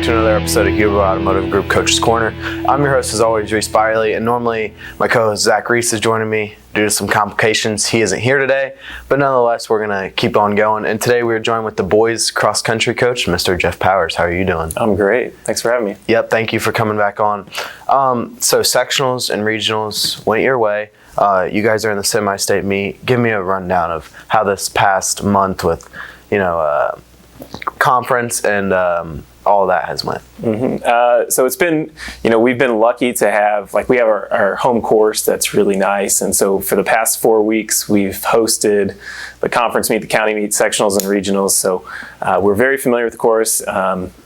to another episode of Hubler Automotive Group Coach's Corner. I'm your host, as always, Reese Byerly, and normally my co-host Zach Reese is joining me due to some complications. He isn't here today, but nonetheless, we're going to keep on going. And today we're joined with the Boys Cross Country coach, Mr. Jeff Powers. How are you doing? I'm great. Thanks for having me. Yep, thank you for coming back on. So sectionals and regionals went your way. You guys are in the semi-state meet. Give me a rundown of how this past month with, conference and all of that has went. So it's been, we've been lucky to have, we have our home course that's really nice. And so for the past 4 weeks, we've hosted the conference meet, the county meet, sectionals, and regionals. So we're very familiar with the course.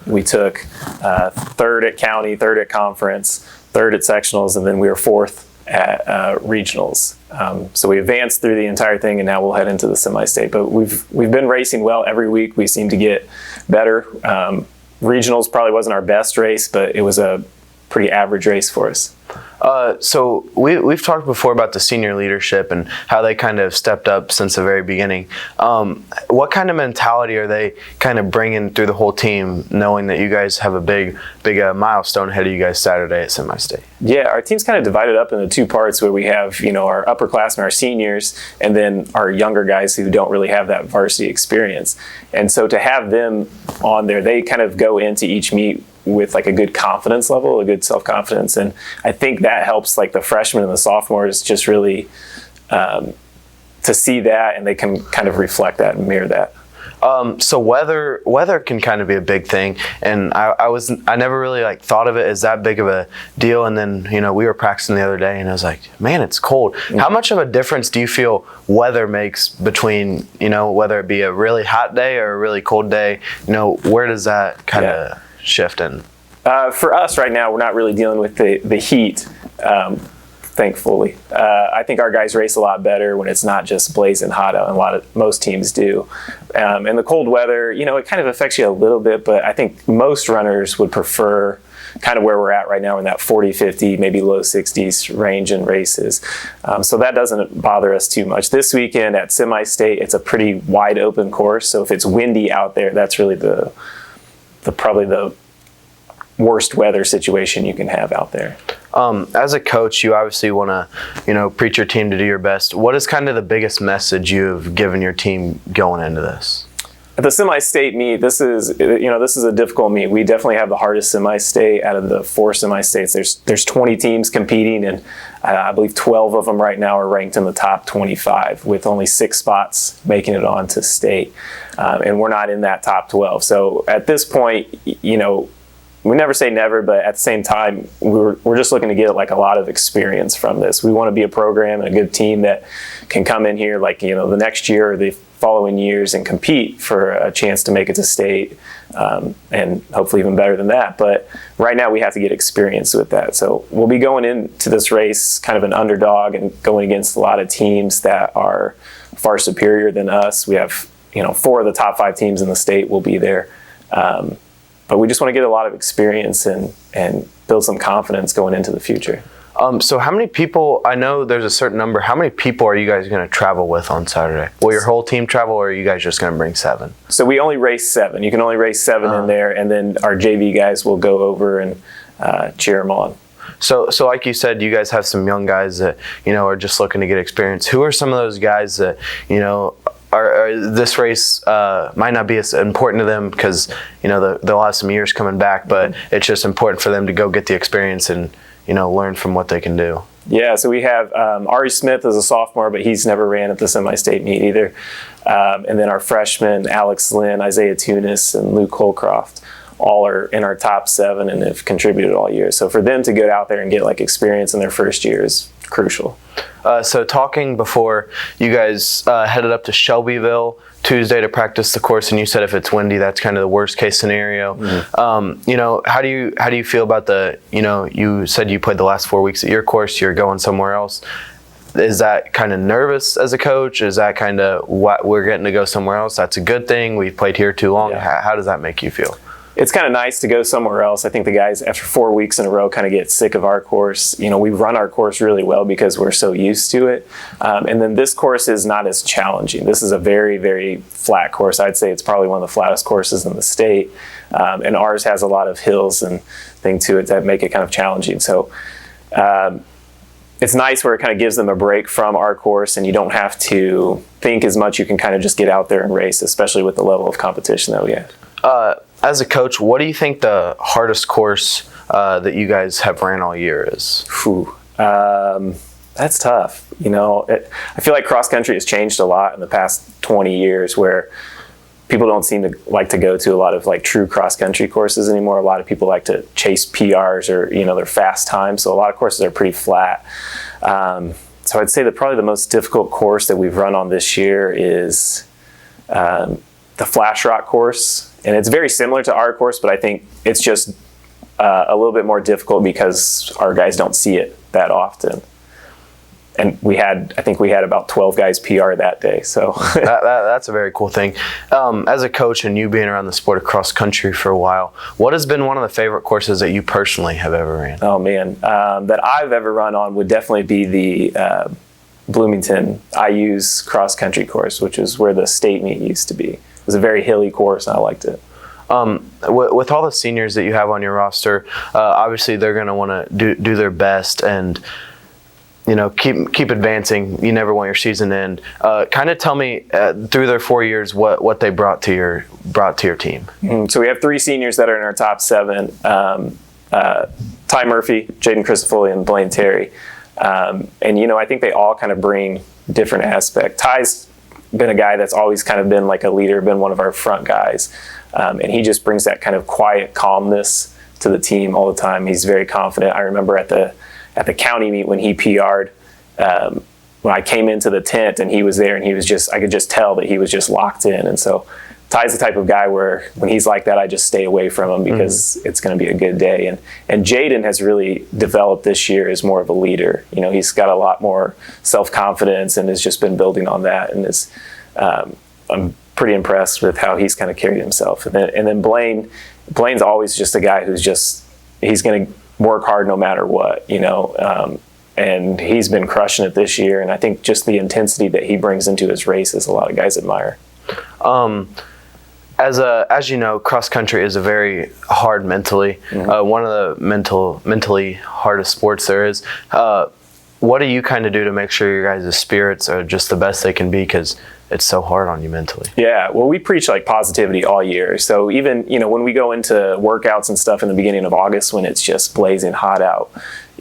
We took third at county, third at conference, third at sectionals, and then we were fourth at regionals. So we advanced through the entire thing, and now we'll head into the semi-state. But we've been racing well every week. We seem to get better. Regionals probably wasn't our best race, but it was a pretty average race for us. So we've talked before about the senior leadership and how they kind of stepped up since the very beginning. What kind of mentality are they kind of bringing through the whole team, knowing that you guys have a big milestone ahead of you guys Saturday at semi-state? Yeah, our team's kind of divided up into two parts where we have, our upperclassmen, our seniors, and then our younger guys who don't really have that varsity experience. And so to have them on there, they kind of go into each meet with a good confidence level, a good self-confidence. And I think that helps the freshmen and the sophomores just really to see that, and they can kind of reflect that and mirror that. So weather can kind of be a big thing, and I never really thought of it as that big of a deal. And then we were practicing the other day, and I was like, man, it's cold. Mm-hmm. How much of a difference do you feel weather makes between whether it be a really hot day or a really cold day? Where does that kind of shift in? For us right now, we're not really dealing with the heat. Thankfully, I think our guys race a lot better when it's not just blazing hot out, and most teams do. And the cold weather, it kind of affects you a little bit, but I think most runners would prefer kind of where we're at right now in that 40, 50, maybe low 60s range in races. So that doesn't bother us too much. This weekend at semi-state, it's a pretty wide open course. So if it's windy out there, that's really probably the worst weather situation you can have out there. As a coach, you obviously want to, preach your team to do your best. What is kind of the biggest message you've given your team going into this? At the semi-state meet, this is a difficult meet. We definitely have the hardest semi-state out of the 4 semi-states. There's 20 teams competing, and I believe 12 of them right now are ranked in the top 25, with only 6 spots making it on to state. And we're not in that top 12. So at this point, we never say never, but at the same time, we're just looking to get a lot of experience from this. We want to be a program and a good team that can come in here the next year or the following years and compete for a chance to make it to state, and hopefully even better than that. But right now we have to get experience with that. So we'll be going into this race kind of an underdog and going against a lot of teams that are far superior than us. We have 4 of the top 5 teams in the state will be there. But we just want to get a lot of experience and build some confidence going into the future. So how many people, I know there's a certain number, how many people are you guys going to travel with on Saturday? Will your whole team travel, or are you guys just going to bring 7? So we only race 7. You can only race 7 in there, and then our JV guys will go over and cheer them on. So like you said, you guys have some young guys that, are just looking to get experience. Who are some of those guys that, this race might not be as important to them because they'll have some years coming back, but it's just important for them to go get the experience and learn from what they can do? Yeah, so we have Ari Smith as a sophomore, but he's never ran at the semi-state meet either. And then our freshmen, Alex Lynn, Isaiah Tunis, and Luke Holcroft, all are in our top 7 and have contributed all year. So for them to get out there and get experience in their first year is crucial. So talking before, you guys headed up to Shelbyville Tuesday to practice the course, and you said if it's windy, that's kind of the worst case scenario. Mm-hmm. How do you feel about you said you played the last 4 weeks at your course, you're going somewhere else. Is that kind of nervous as a coach? Is that kind of what we're getting to go somewhere else? That's a good thing. We've played here too long. Yeah. How does that make you feel? it's kind of nice to go somewhere else. I think the guys, after 4 weeks in a row, kind of get sick of our course. We run our course really well because we're so used to it. And then this course is not as challenging. This is a very, very flat course. I'd say it's probably one of the flattest courses in the state. And ours has a lot of hills and things to it that make it kind of challenging. So it's nice where it kind of gives them a break from our course, and you don't have to think as much. You can kind of just get out there and race, especially with the level of competition that we have. As a coach, what do you think the hardest course that you guys have ran all year is? That's tough. I feel like cross country has changed a lot in the past 20 years, where people don't seem to like to go to a lot of like true cross country courses anymore. A lot of people like to chase PRs or their fast times. So a lot of courses are pretty flat. So I'd say that probably the most difficult course that we've run on this year is the Flash Rock course. And it's very similar to our course, but I think it's just a little bit more difficult because our guys don't see it that often. And I think we had about 12 guys PR that day. So that's a very cool thing. As a coach and you being around the sport of cross country for a while, what has been one of the favorite courses that you personally have ever ran? Oh man, that I've ever run on would definitely be the Bloomington IU's cross country course, which is where the state meet used to be. It was a very hilly course, and I liked it. With all the seniors that you have on your roster, obviously they're going to want to do their best and keep advancing. You never want your season to end. Kind of tell me through their 4 years what they brought to your team. So we have 3 seniors that are in our top 7: Ty Murphy, Jaden Crisafulli, and Blaine Terry. And I think they all kind of bring different aspects. Ty's been a guy that's always kind of been like a leader, been one of our front guys. And he just brings that kind of quiet calmness to the team all the time. He's very confident. I remember at the county meet when he PR'd, when I came into the tent and he was there, and I could just tell that he was just locked in. And so Ty's the type of guy where when he's like that, I just stay away from him because it's going to be a good day. And Jaden has really developed this year as more of a leader. He's got a lot more self-confidence and has just been building on that. And I'm pretty impressed with how he's kind of carried himself. And then Blaine's always just a guy he's going to work hard no matter what, and he's been crushing it this year. And I think just the intensity that he brings into his races, a lot of guys admire. As you know, cross country is a very hard mentally, one of the mentally hardest sports there is. What do you kind of do to make sure your guys' spirits are just the best they can be, because it's so hard on you mentally? Yeah, well, we preach like positivity all year. So even, when we go into workouts and stuff in the beginning of August when it's just blazing hot out,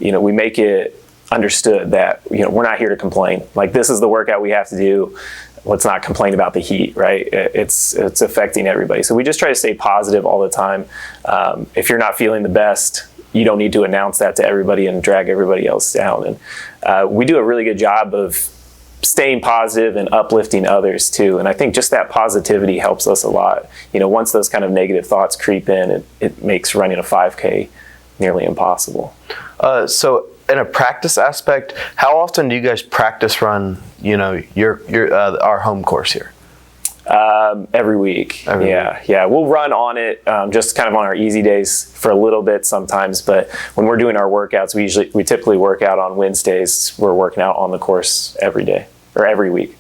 we make it understood that, we're not here to complain. Like, this is the workout we have to do. Let's not complain about the heat, right? It's affecting everybody. So we just try to stay positive all the time. If you're not feeling the best, you don't need to announce that to everybody and drag everybody else down. And we do a really good job of staying positive and uplifting others too. And I think just that positivity helps us a lot. Once those kind of negative thoughts creep in, it makes running a 5K nearly impossible. So in a practice aspect, how often do you guys practice run, our home course here? Every week. Yeah. We'll run on it just kind of on our easy days for a little bit sometimes. But when we're doing our workouts, we typically work out on Wednesdays. We're working out on the course every day or every week.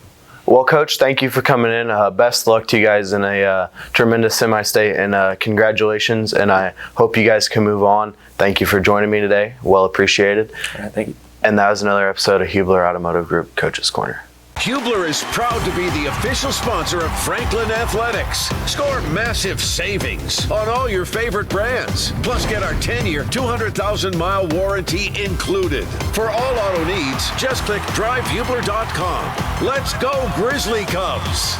Well, Coach, thank you for coming in. Best luck to you guys in a tremendous semi-state, and congratulations. And I hope you guys can move on. Thank you for joining me today. Well appreciated. All right, thank you. And that was another episode of Hubler Automotive Group Coach's Corner. Hubler is proud to be the official sponsor of Franklin Athletics. Score massive savings on all your favorite brands. Plus, get our 10-year, 200,000-mile warranty included. For all auto needs, just click drivehubler.com. Let's go, Grizzly Cubs!